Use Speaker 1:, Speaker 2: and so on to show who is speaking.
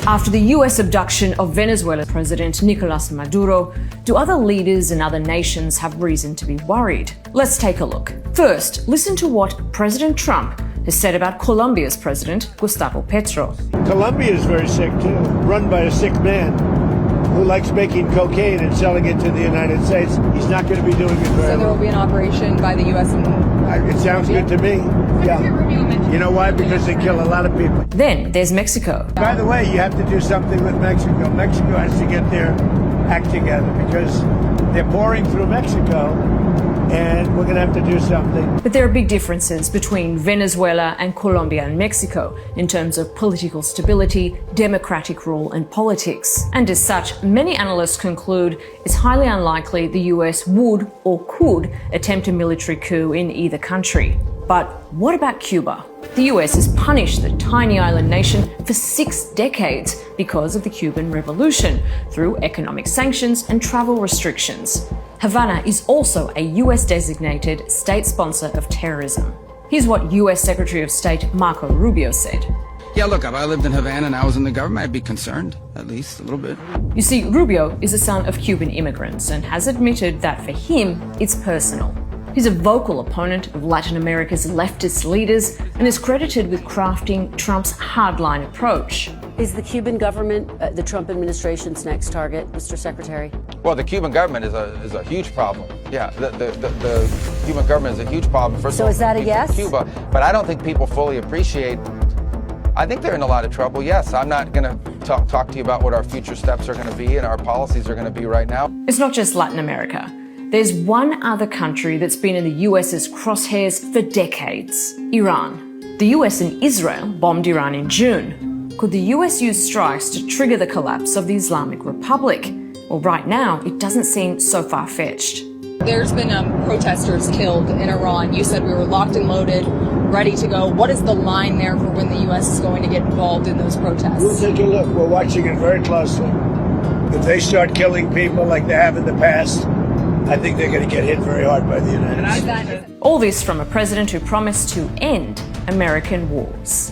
Speaker 1: After the US abduction of Venezuela's President Nicolas Maduro, do other leaders in other nations have reason to be worried? Let's take a look. First, listen to what President Trump has said about Colombia's President Gustavo Petro.
Speaker 2: Colombia is very sick too, run by a sick man who likes making cocaine and selling it to the United States. He's not going to be doing it very
Speaker 3: So there will be an operation by the U.S.
Speaker 2: It sounds good to me. Yeah. You know why? Because they kill a lot of people.
Speaker 1: Then there's Mexico.
Speaker 2: By the way, you have to do something with Mexico. Mexico has to get their act together because they're pouring through Mexico, and we're going to have to do something.
Speaker 1: But there are big differences between Venezuela and Colombia and Mexico in terms of political stability, democratic rule and politics. And as such, many analysts conclude it's highly unlikely the US would or could attempt a military coup in either country. But what about Cuba? The US has punished the tiny island nation for 6 decades because of the Cuban Revolution through economic sanctions and travel restrictions. Havana is also a US-designated state sponsor of terrorism. Here's what US Secretary of State Marco Rubio said.
Speaker 4: Yeah, look, if I lived in Havana and I was in the government, I'd be concerned, at least a little bit.
Speaker 1: You see, Rubio is the son of Cuban immigrants and has admitted that for him, it's personal. He's a vocal opponent of Latin America's leftist leaders and is credited with crafting Trump's hardline approach.
Speaker 5: Is the Cuban government the Trump administration's next target, Mr. Secretary?
Speaker 6: Well, the Cuban government is a huge problem. Yeah, the Cuban government is a huge problem. First
Speaker 5: so
Speaker 6: of all,
Speaker 5: is that a yes?
Speaker 6: Cuba, but I don't think people fully appreciate. I think they're in a lot of trouble. Yes, I'm not going to talk to you about what our future steps are going to be and our policies are going to be right now.
Speaker 1: It's not just Latin America. There's one other country that's been in the US's crosshairs for decades: Iran. The US and Israel bombed Iran in June. Could the US use strikes to trigger the collapse of the Islamic Republic? Well, right now, it doesn't seem so far-fetched.
Speaker 3: There's been protesters killed in Iran. You said we were locked and loaded, ready to go. What is the line there for when the U.S. is going to get involved in those protests?
Speaker 2: We'll take a look. We're watching it very closely. If they start killing people like they have in the past, I think they're going to get hit very hard by the United States.
Speaker 1: All this from a president who promised to end American wars.